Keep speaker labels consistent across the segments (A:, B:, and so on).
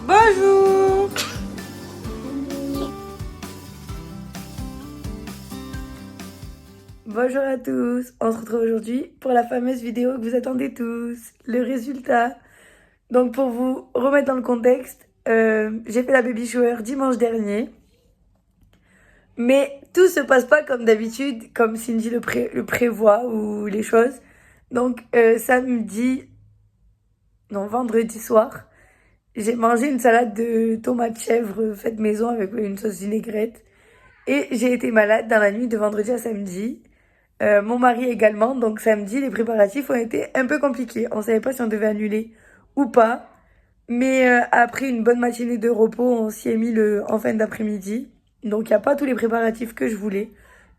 A: Bonjour. Bonjour à tous, on se retrouve aujourd'hui pour la fameuse vidéo que vous attendez tous, le résultat. Donc pour vous remettre dans le contexte, j'ai fait la baby shower dimanche dernier. Mais tout se passe pas comme d'habitude, comme Cindy le prévoit ou les choses. Donc vendredi soir, j'ai mangé une salade de tomates chèvre faite maison avec une sauce vinaigrette. Et j'ai été malade dans la nuit de vendredi à samedi. Mon mari également, donc samedi, les préparatifs ont été un peu compliqués. On savait pas si on devait annuler ou pas. Mais après une bonne matinée de repos, on s'y est mis en fin d'après-midi. Donc il n'y a pas tous les préparatifs que je voulais.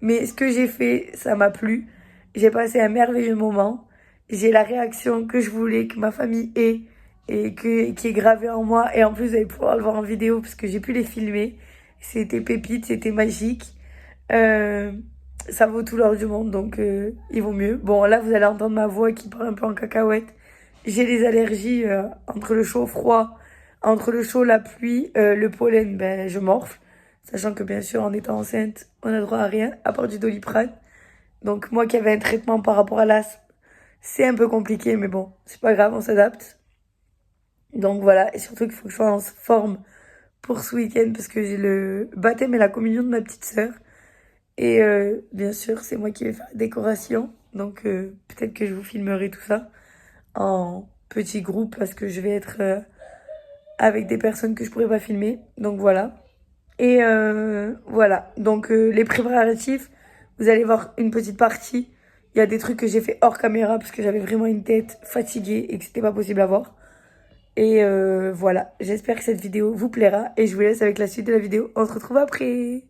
A: Mais ce que j'ai fait, ça m'a plu. J'ai passé un merveilleux moment. J'ai la réaction que je voulais que ma famille ait et qui est gravée en moi. Et en plus, vous allez pouvoir le voir en vidéo parce que j'ai pu les filmer. C'était pépite, c'était magique. Euh, Ça vaut tout l'or du monde, donc il vaut mieux. Bon, là, vous allez entendre ma voix qui parle un peu en cacahuète. J'ai des allergies entre le chaud, froid, entre le chaud, la pluie, le pollen, ben, je morfle. Sachant que, bien sûr, en étant enceinte, on a droit à rien, à part du Doliprane. Donc, moi qui avais un traitement par rapport à l'asthme, c'est un peu compliqué, mais bon, c'est pas grave, on s'adapte. Donc voilà, et surtout qu'il faut que je sois en forme pour ce week-end, parce que j'ai le baptême et la communion de ma petite sœur. Et bien sûr, c'est moi qui vais faire la décoration. Donc peut-être que je vous filmerai tout ça en petit groupe parce que je vais être avec des personnes que je pourrais pas filmer. Donc voilà. Et voilà. Donc les préparatifs, vous allez voir une petite partie. Il y a des trucs que j'ai fait hors caméra parce que j'avais vraiment une tête fatiguée et que c'était pas possible à voir. Et voilà. J'espère que cette vidéo vous plaira et je vous laisse avec la suite de la vidéo. On se retrouve après.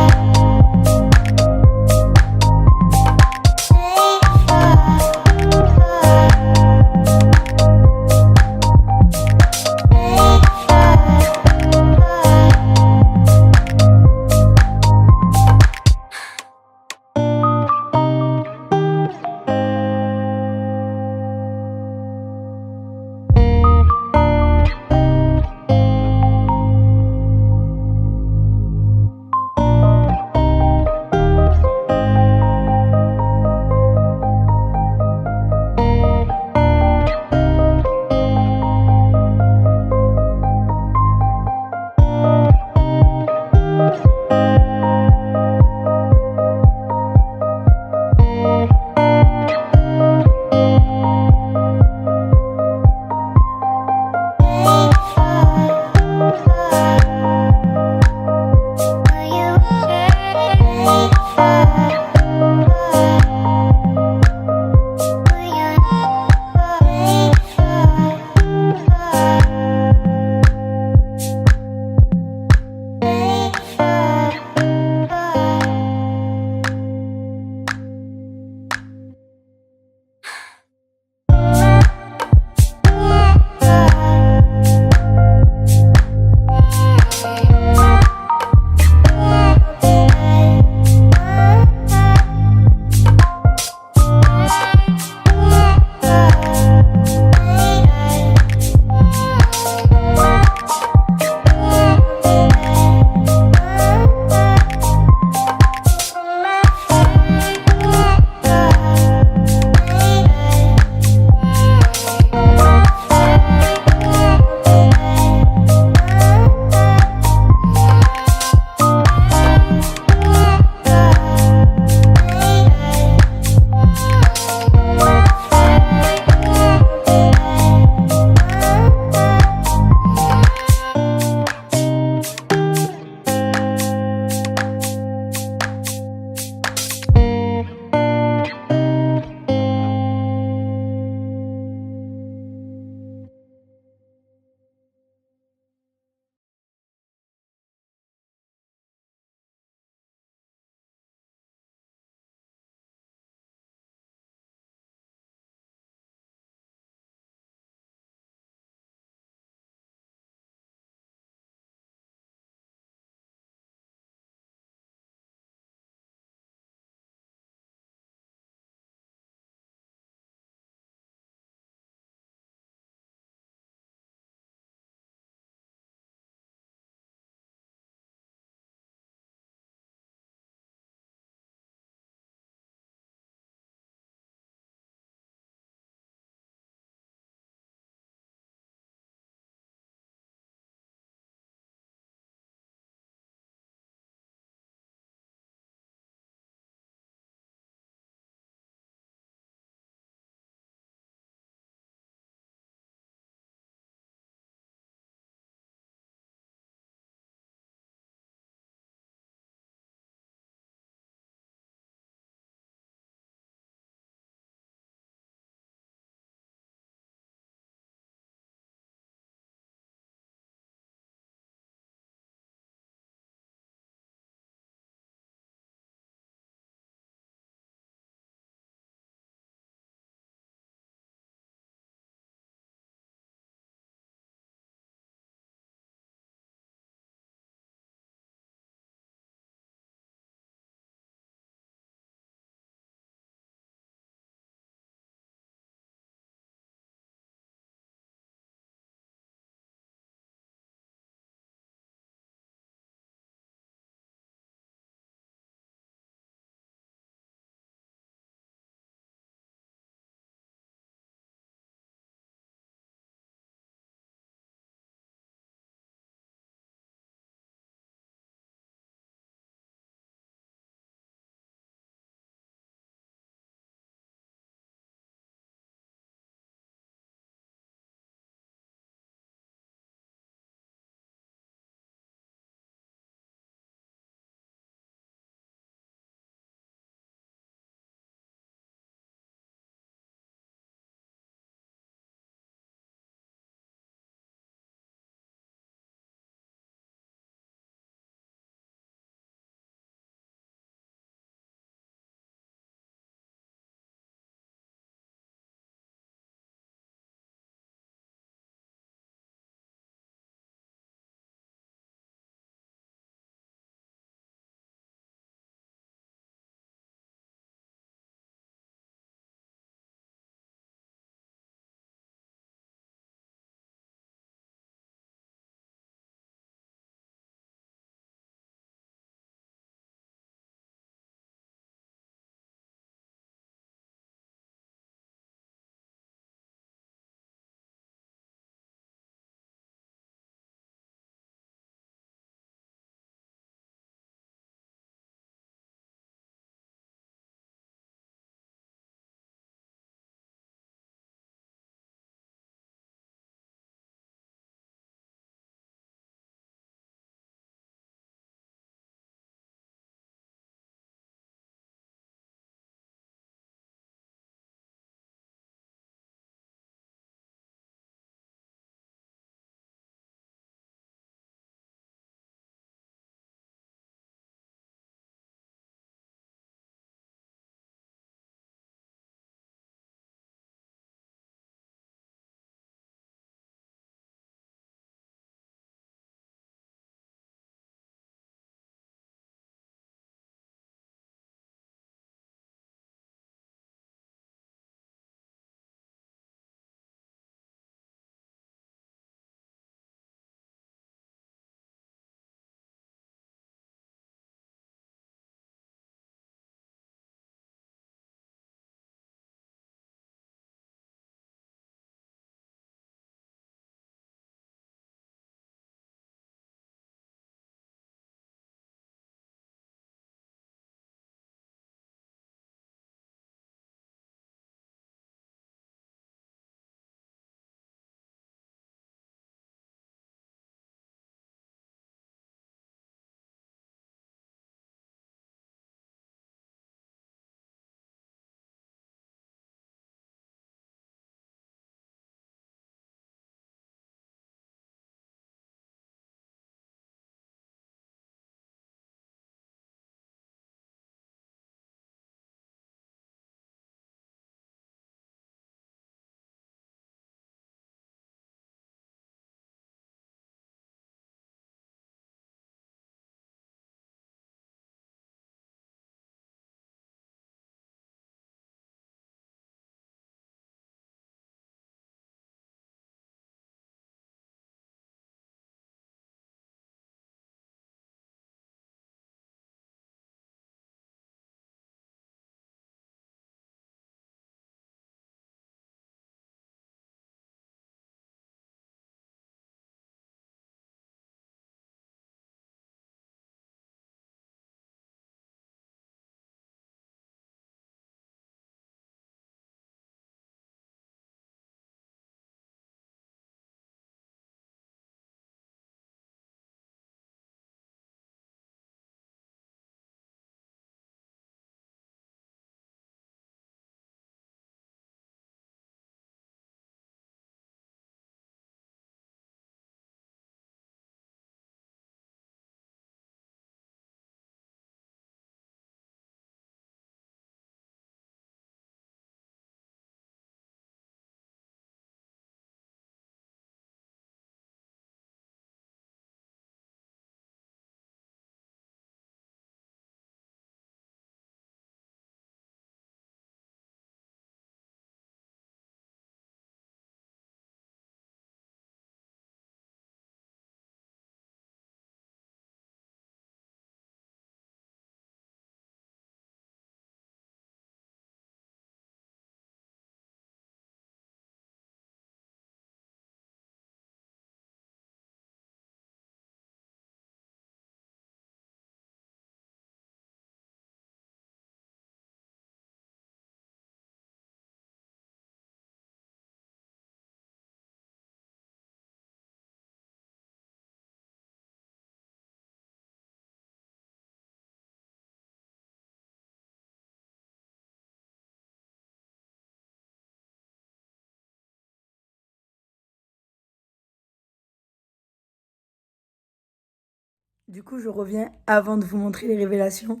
A: Du coup, je reviens avant de vous montrer les révélations.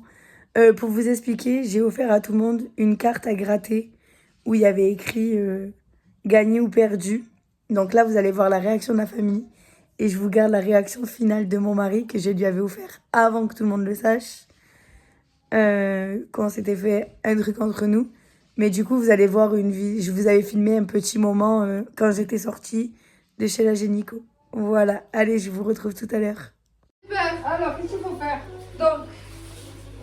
A: Pour vous expliquer, j'ai offert à tout le monde une carte à gratter où il y avait écrit gagné ou perdu. Donc là, vous allez voir la réaction de la famille. Et je vous garde la réaction finale de mon mari que je lui avais offert avant que tout le monde le sache. Quand on s'était fait un truc entre nous. Mais du coup, vous allez voir je vous avais filmé un petit moment quand j'étais sortie de chez la Génico. Voilà, allez, je vous retrouve tout à l'heure.
B: Super. Alors, qu'est-ce qu'il faut faire? Donc,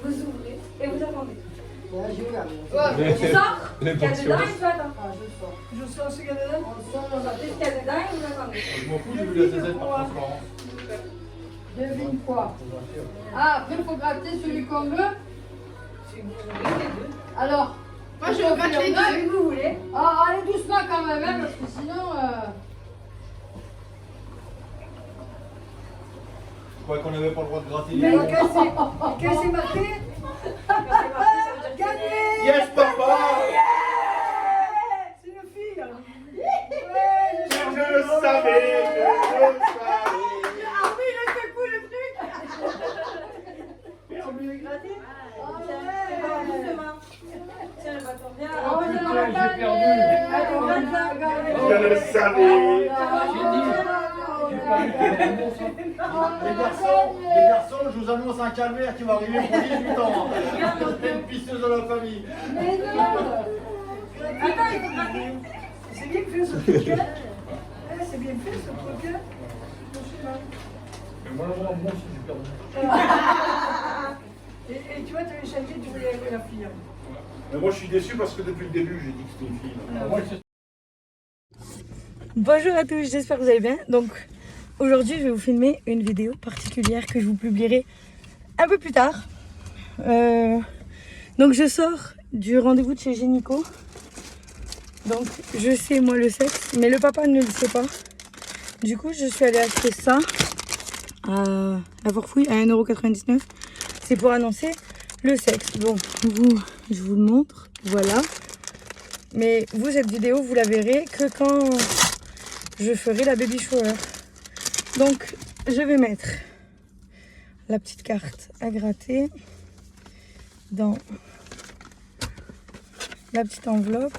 B: vous ouvrez et vous attendez.
C: Ouais, je regarde.
B: Ouais, tu sors, il y a
D: L'émotion.
B: dedans et tu attends.
C: Ah, je sors.
B: Je sors ce qu'il y a dedans. On sort, on attend ce qu'il y a dedans et vous attendez.
D: Je m'en fous, j'ai vu la ZZ par transparence.
B: Devine quoi? Ah, après, il faut gratter celui qu'on veut. Alors,
E: Moi, je gratte les deux.
B: celui que vous voulez. Ah, allez doucement quand même, hein, parce que sinon.
D: Je croyais qu'on n'avait pas le droit de gratter les
B: Mais
D: gens.
B: qu'est-ce que c'est marqué? Gagné!
D: Yes, papa!
B: C'est une fille!
D: Je le savais, je le savais.
B: Ah oui, là, c'est cool le truc! On peut le gratter? Tiens, le bâton. Viens,
D: Oh,
B: on
D: putain,
B: va
D: j'ai perdu.
B: Allez, on va là, regardez.
D: Je le savais.
F: Les garçons, je vous annonce un calvaire qui va arriver pour 18 ans. Une pisseuse de la famille.
B: Mais non! Attends, il faut gratter. C'est bien fait ce truc, hein? C'est bien fait ce truc, hein?
D: Mais moi, moi aussi, j'ai perdu.
B: Et tu vois, tu avais changé, tu voulais avec la fille.
D: Mais moi, je suis déçu parce que depuis le début, j'ai dit que c'était une fille.
A: Bonjour à tous, j'espère que vous allez bien. Donc aujourd'hui, je vais vous filmer une vidéo particulière que je vous publierai un peu plus tard. Donc je sors du rendez-vous de chez Génico. Donc je sais moi le sexe, mais le papa ne le sait pas. Du coup, je suis allée acheter ça à la Forfouille à 1,99 €. C'est pour annoncer le sexe. Bon, je vous le montre, voilà. Mais vous, cette vidéo, vous la verrez que quand je ferai la baby shower. Donc, je vais mettre la petite carte à gratter dans la petite enveloppe.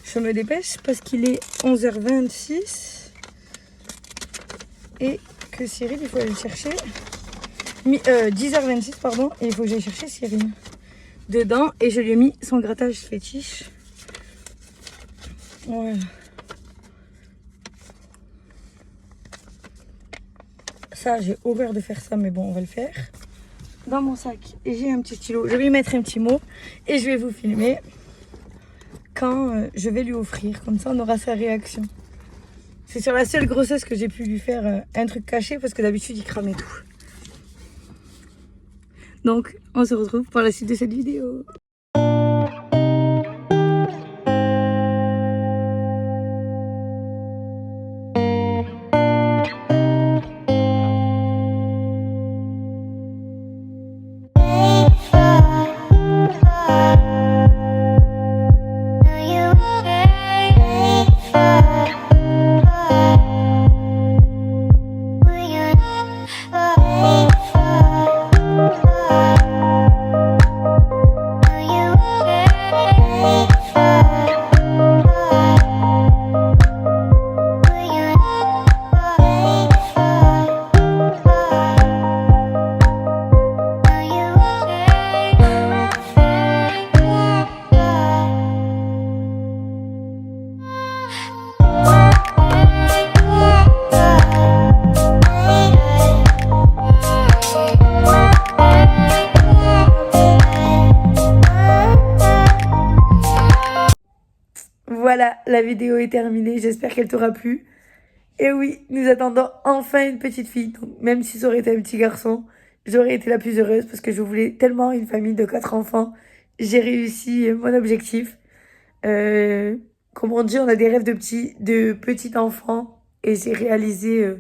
A: Je me dépêche parce qu'il est 11h26 et que Cyril, il faut aller le chercher. 10h26, pardon, et il faut que j'aille chercher Cyril dedans. Et je lui ai mis son grattage fétiche. Voilà. Ça, j'ai horreur de faire ça, mais bon, on va le faire. Dans mon sac, j'ai un petit stylo. Je vais lui mettre un petit mot et je vais vous filmer quand je vais lui offrir. Comme ça, on aura sa réaction. C'est sur la seule grossesse que j'ai pu lui faire un truc caché parce que d'habitude, il cramait tout. Donc, on se retrouve pour la suite de cette vidéo. Voilà, la vidéo est terminée, j'espère qu'elle t'aura plu. Et oui, nous attendons enfin une petite fille. Donc, même si ça aurait été un petit garçon, j'aurais été la plus heureuse parce que je voulais tellement une famille de 4 enfants. J'ai réussi mon objectif. Comme on dit, on a des rêves de petits enfants. Et j'ai réalisé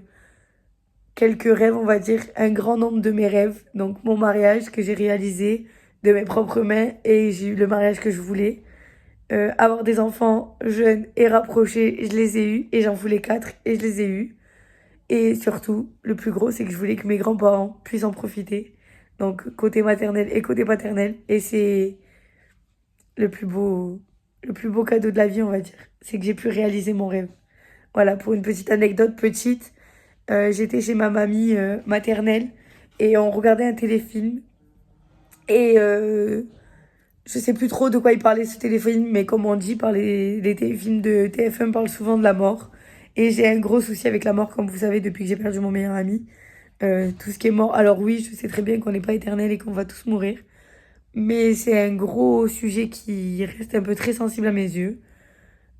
A: quelques rêves, on va dire, un grand nombre de mes rêves. Donc mon mariage que j'ai réalisé de mes propres mains et j'ai eu le mariage que je voulais. Avoir des enfants jeunes et rapprochés, je les ai eus et j'en voulais 4 et je les ai eus. Et surtout, le plus gros, c'est que je voulais que mes grands-parents puissent en profiter. Donc, côté maternel et côté paternel. Et c'est le le plus beau cadeau de la vie, on va dire. C'est que j'ai pu réaliser mon rêve. Voilà, pour une petite anecdote petite, j'étais chez ma mamie maternelle et on regardait un téléfilm. Et je sais plus trop de quoi il parlait ce téléfilm, mais comme on dit, les téléfilms de TF1 parlent souvent de la mort. Et j'ai un gros souci avec la mort, comme vous savez, depuis que j'ai perdu mon meilleur ami. Tout ce qui est mort. Alors oui, je sais très bien qu'on n'est pas éternel et qu'on va tous mourir. Mais c'est un gros sujet qui reste un peu très sensible à mes yeux.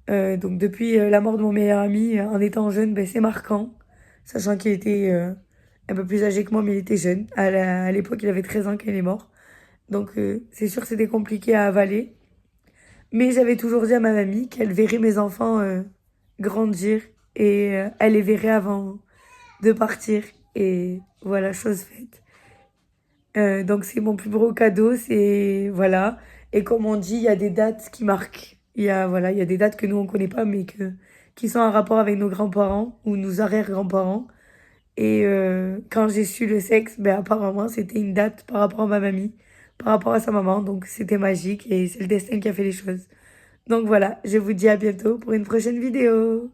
A: Donc depuis la mort de mon meilleur ami, en étant jeune, ben, c'est marquant. Sachant qu'il était un peu plus âgé que moi, mais il était jeune. À l'époque, il avait 13 ans quand il est mort. Donc c'est sûr que c'était compliqué à avaler. Mais j'avais toujours dit à ma mamie qu'elle verrait mes enfants grandir et elle les verrait avant de partir. Et voilà, chose faite. Donc c'est mon plus gros cadeau, c'est voilà. Et comme on dit, il y a des dates qui marquent. Voilà, il y a des dates que nous on connaît pas, mais qui sont en rapport avec nos grands-parents ou nos arrière-grands-parents. Et quand j'ai su le sexe, ben apparemment c'était une date par rapport à ma mamie, par rapport à sa maman. Donc c'était magique et c'est le destin qui a fait les choses. Donc voilà, je vous dis à bientôt pour une prochaine vidéo.